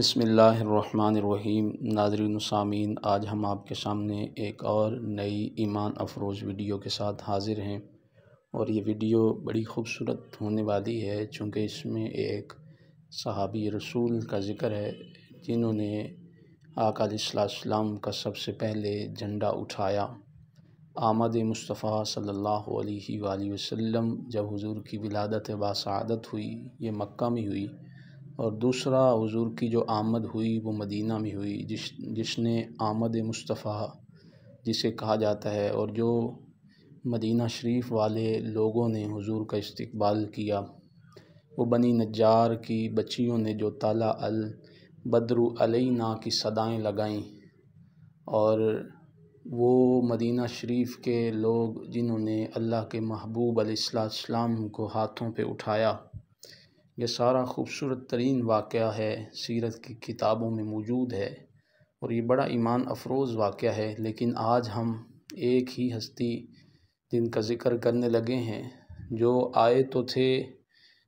بسم اللہ الرحمن الرحیم۔ ناظرین و سامعین، آج ہم آپ کے سامنے ایک اور نئی ایمان افروز ویڈیو کے ساتھ حاضر ہیں، اور یہ ویڈیو بڑی خوبصورت ہونے والی ہے چونکہ اس میں ایک صحابی رسول کا ذکر ہے جنہوں نے آقا علیہ السلام کا سب سے پہلے جھنڈا اٹھایا۔ آمد مصطفیٰ صلی اللہ علیہ وآلہ وسلم جب حضور کی ولادت باسعادت ہوئی، یہ مکہ میں ہوئی، اور دوسرا حضور کی جو آمد ہوئی وہ مدینہ میں ہوئی، جس نے آمد مصطفیٰ جسے کہا جاتا ہے، اور جو مدینہ شریف والے لوگوں نے حضور کا استقبال کیا، وہ بنی نجار کی بچیوں نے جو طلع البدر علینا کی صدائیں لگائیں، اور وہ مدینہ شریف کے لوگ جنہوں نے اللہ کے محبوب علیہ السلام کو ہاتھوں پہ اٹھایا، یہ سارا خوبصورت ترین واقعہ ہے، سیرت کی کتابوں میں موجود ہے، اور یہ بڑا ایمان افروز واقعہ ہے۔ لیکن آج ہم ایک ہی ہستی جن کا ذکر کرنے لگے ہیں، جو آئے تو تھے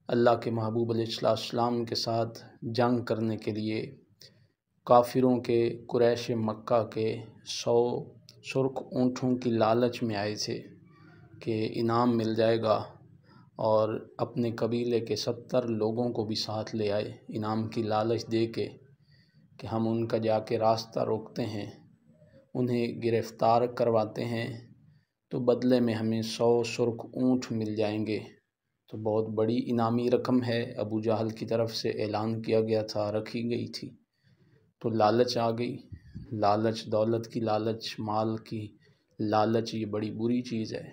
اللہ کے محبوب علیہ السلام کے ساتھ جنگ کرنے کے لیے، کافروں کے، قریش مکہ کے 100 سرخ اونٹوں کی لالچ میں آئے تھے کہ انعام مل جائے گا، اور اپنے قبیلے کے 70 لوگوں کو بھی ساتھ لے آئے انعام کی لالچ دے کے کہ ہم ان کا جا کے راستہ روکتے ہیں، انہیں گرفتار کرواتے ہیں، تو بدلے میں ہمیں 100 سرخ اونٹ مل جائیں گے۔ تو بہت بڑی انعامی رقم ہے، ابو جہل کی طرف سے اعلان کیا گیا تھا، رکھی گئی تھی۔ تو لالچ آ گئی، لالچ، دولت کی لالچ، مال کی لالچ، یہ بڑی بری چیز ہے۔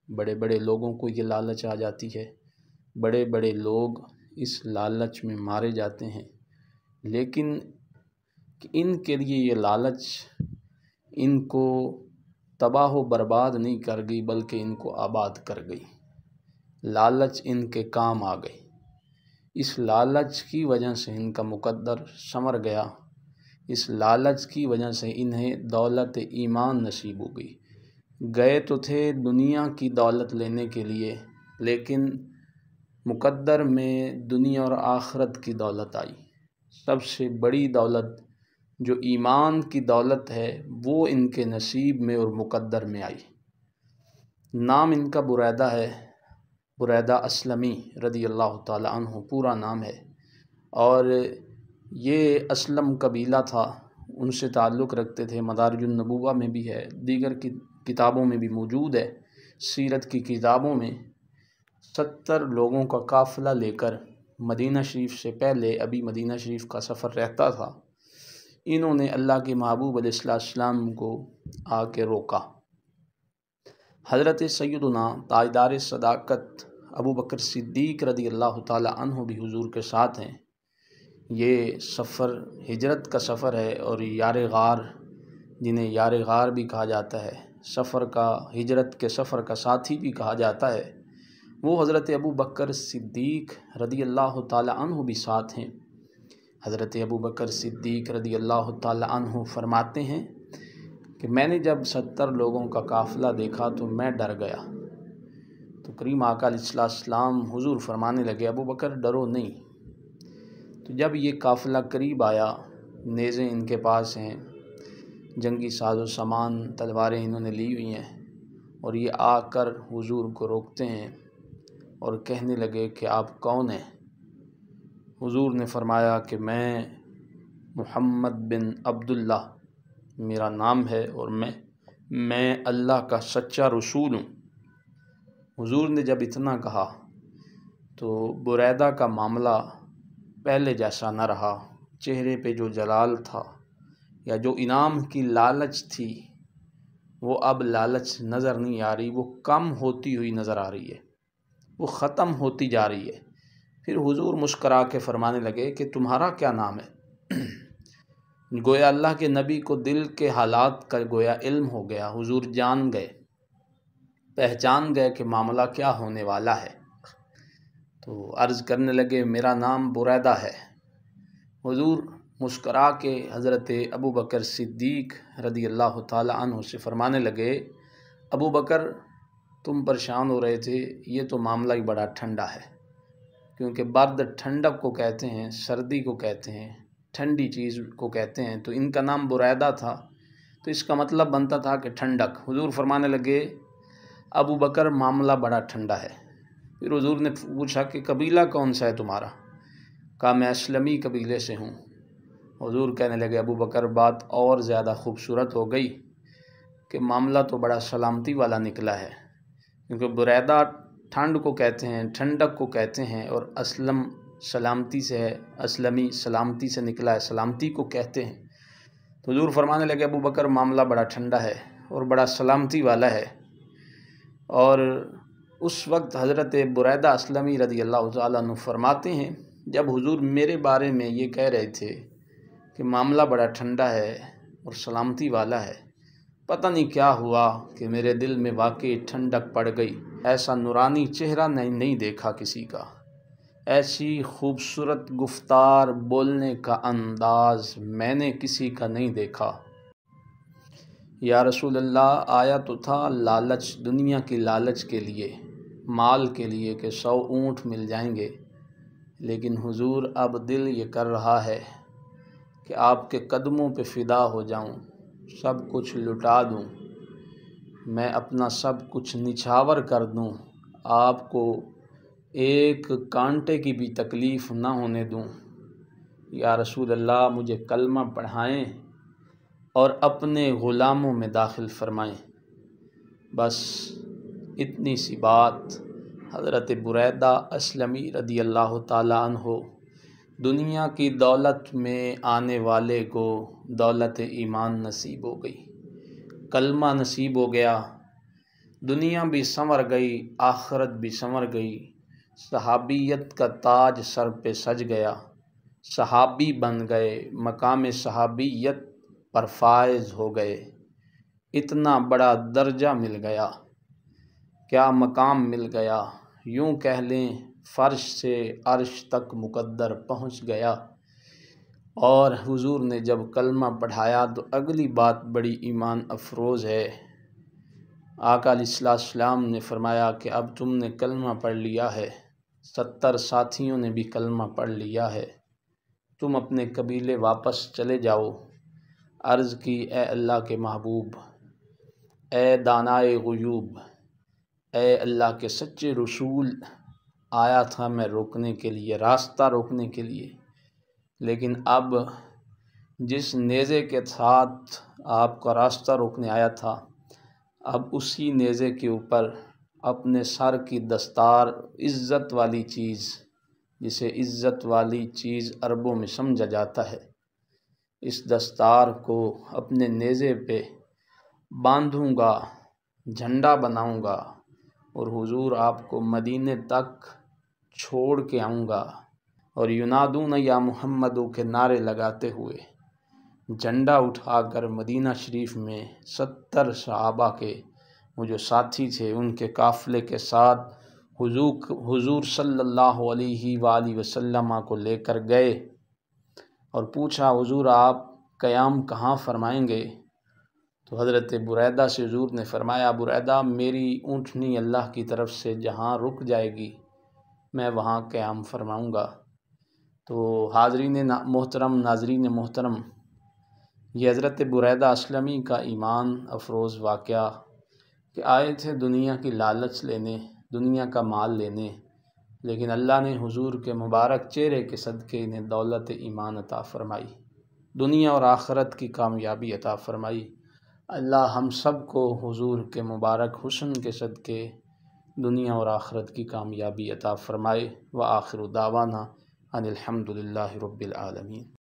بڑے بڑے لوگوں کو یہ لالچ آ جاتی ہے، بڑے بڑے لوگ اس لالچ میں مارے جاتے ہیں، لیکن ان کے لیے یہ لالچ ان کو تباہ و برباد نہیں کر گئی بلکہ ان کو آباد کر گئی۔ لالچ ان کے کام آ گئی، اس لالچ کی وجہ سے ان کا مقدر سنور گیا، اس لالچ کی وجہ سے انہیں دولت ایمان نصیب ہو گئی۔ گئے تو تھے دنیا کی دولت لینے کے لیے، لیکن مقدر میں دنیا اور آخرت کی دولت آئی۔ سب سے بڑی دولت جو ایمان کی دولت ہے وہ ان کے نصیب میں اور مقدر میں آئی۔ نام ان کا بریدہ ہے، بریدہ اسلمی رضی اللہ تعالی عنہ پورا نام ہے، اور یہ اسلم قبیلہ تھا، ان سے تعلق رکھتے تھے۔ مدارج النبوہ میں بھی ہے، دیگر کی کتابوں میں بھی موجود ہے، سیرت کی کتابوں میں 70 لوگوں کا قافلہ لے کر مدینہ شریف سے پہلے، ابھی مدینہ شریف کا سفر رہتا تھا، انہوں نے اللہ کے محبوب علیہ السلام کو آ کے روکا۔ حضرت سیدنا تاجدار صداقت ابو بکر صدیق رضی اللہ تعالی عنہ بھی حضور کے ساتھ ہیں۔ یہ سفر ہجرت کا سفر ہے، اور یار غار، جنہیں یار غار بھی کہا جاتا ہے، سفر کا، ہجرت کے سفر کا ساتھی بھی کہا جاتا ہے، وہ حضرت ابو بکر صدیق رضی اللہ تعالی عنہ بھی ساتھ ہیں۔ حضرت ابو بکر صدیق رضی اللہ تعالی عنہ فرماتے ہیں کہ میں نے جب 70 لوگوں کا قافلہ دیکھا تو میں ڈر گیا۔ تو کریم آقا علیہ السلام حضور فرمانے لگے، ابو بکر ڈرو نہیں۔ تو جب یہ قافلہ قریب آیا، نیزیں ان کے پاس ہیں، جنگی ساز و سامان، تلواریں انہوں نے لی ہوئی ہیں، اور یہ آ کر حضور کو روکتے ہیں اور کہنے لگے کہ آپ کون ہیں؟ حضور نے فرمایا کہ میں محمد بن عبداللہ میرا نام ہے، اور میں اللہ کا سچا رسول ہوں۔ حضور نے جب اتنا کہا تو بریدہ کا معاملہ پہلے جیسا نہ رہا، چہرے پہ جو جلال تھا یا جو انعام کی لالچ تھی وہ اب لالچ نظر نہیں آ رہی، وہ کم ہوتی ہوئی نظر آ رہی ہے، وہ ختم ہوتی جا رہی ہے۔ پھر حضور مسکرا کے فرمانے لگے کہ تمہارا کیا نام ہے؟ گویا اللہ کے نبی کو دل کے حالات کا گویا علم ہو گیا، حضور جان گئے، پہچان گئے کہ معاملہ کیا ہونے والا ہے۔ تو عرض کرنے لگے میرا نام بریدہ ہے۔ حضور مسکرا کے حضرت ابو بکر صدیق رضی اللہ تعالی عنہ سے فرمانے لگے، ابو بکر تم پریشان ہو رہے تھے، یہ تو معاملہ ہی بڑا ٹھنڈا ہے، کیونکہ برد ٹھنڈک کو کہتے ہیں، سردی کو کہتے ہیں، ٹھنڈی چیز کو کہتے ہیں، تو ان کا نام بریدہ تھا، تو اس کا مطلب بنتا تھا کہ ٹھنڈک۔ حضور فرمانے لگے ابو بکر معاملہ بڑا ٹھنڈا ہے۔ پھر حضور نے پوچھا کہ قبیلہ کون سا ہے تمہارا؟ کہا میں اسلمی قبیلے سے ہوں۔ حضور کہنے لگے ابو بکر بات اور زیادہ خوبصورت ہو گئی کہ معاملہ تو بڑا سلامتی والا نکلا ہے، کیونکہ بریدہ ٹھنڈ کو کہتے ہیں، ٹھنڈک کو کہتے ہیں، اور اسلم سلامتی سے ہے، اسلمی سلامتی سے نکلا ہے، سلامتی کو کہتے ہیں۔ تو حضور فرمانے لگے ابو بکر معاملہ بڑا ٹھنڈا ہے اور بڑا سلامتی والا ہے۔ اور اس وقت حضرت بریدہ اسلمی رضی اللہ تعالیٰ عنہ فرماتے ہیں جب حضور میرے بارے میں یہ کہہ رہے تھے کہ معاملہ بڑا ٹھنڈا ہے اور سلامتی والا ہے، پتہ نہیں کیا ہوا کہ میرے دل میں واقعی ٹھنڈک پڑ گئی۔ ایسا نورانی چہرہ نہیں دیکھا کسی کا، ایسی خوبصورت گفتار بولنے کا انداز میں نے کسی کا نہیں دیکھا۔ یا رسول اللہ، آیا تو تھا لالچ، دنیا کی لالچ کے لیے، مال کے لیے کہ 100 اونٹ مل جائیں گے، لیکن حضور اب دل یہ کر رہا ہے کہ آپ کے قدموں پہ فدا ہو جاؤں، سب کچھ لٹا دوں، میں اپنا سب کچھ نچھاور کر دوں، آپ کو ایک کانٹے کی بھی تکلیف نہ ہونے دوں۔ یا رسول اللہ، مجھے کلمہ پڑھائیں اور اپنے غلاموں میں داخل فرمائیں۔ بس اتنی سی بات حضرت بریدہ اسلمی رضی اللہ تعالیٰ عنہ دنیا کی دولت میں آنے والے کو دولت ایمان نصیب ہو گئی، کلمہ نصیب ہو گیا، دنیا بھی سنور گئی، آخرت بھی سنور گئی، صحابیت کا تاج سر پہ سج گیا، صحابی بن گئے، مقام صحابیت پر فائز ہو گئے، اتنا بڑا درجہ مل گیا، کیا مقام مل گیا، یوں کہہ لیں فرش سے عرش تک مقدر پہنچ گیا۔ اور حضور نے جب کلمہ پڑھایا تو اگلی بات بڑی ایمان افروز ہے۔ آقا علیہ السلام نے فرمایا کہ اب تم نے کلمہ پڑھ لیا ہے، 70 ساتھیوں نے بھی کلمہ پڑھ لیا ہے، تم اپنے قبیلے واپس چلے جاؤ۔ عرض کی اے اللہ کے محبوب، اے دانائے غیوب، اے اللہ کے سچے رسول، آیا تھا میں روکنے کے لیے، راستہ روکنے کے لیے، لیکن اب جس نیزے کے ساتھ آپ کا راستہ روکنے آیا تھا، اب اسی نیزے کے اوپر اپنے سر کی دستار، عزت والی چیز، جسے عزت والی چیز عربوں میں سمجھا جاتا ہے، اس دستار کو اپنے نیزے پہ باندھوں گا، جھنڈا بناؤں گا، اور حضور آپ کو مدینے تک چھوڑ کے آؤں گا، اور ینادون یا محمدو کے نعرے لگاتے ہوئے جھنڈا اٹھا کر مدینہ شریف میں 70 صحابہ کے وہ جو ساتھی تھے ان کے قافلے کے ساتھ حضور صلی اللہ علیہ وآلہ وسلم کو لے کر گئے، اور پوچھا حضور آپ قیام کہاں فرمائیں گے؟ تو حضرت بریدہ سے حضور نے فرمایا بریدہ، میری اونٹنی اللہ کی طرف سے جہاں رک جائے گی میں وہاں قیام فرماؤں گا۔ تو حاضرین محترم، ناظرین محترم، یہ حضرت بریدہ اسلمی کا ایمان افروز واقعہ کہ آئے تھے دنیا کی لالچ لینے، دنیا کا مال لینے، لیکن اللہ نے حضور کے مبارک چہرے کے صدقے انہیں دولت ایمان عطا فرمائی، دنیا اور آخرت کی کامیابی عطا فرمائی۔ اللہ ہم سب کو حضور کے مبارک حسن کے صدقے دنیا اور آخرت کی کامیابی عطا فرمائے۔ وآخر دعوانا ان الحمد للہ رب العالمین۔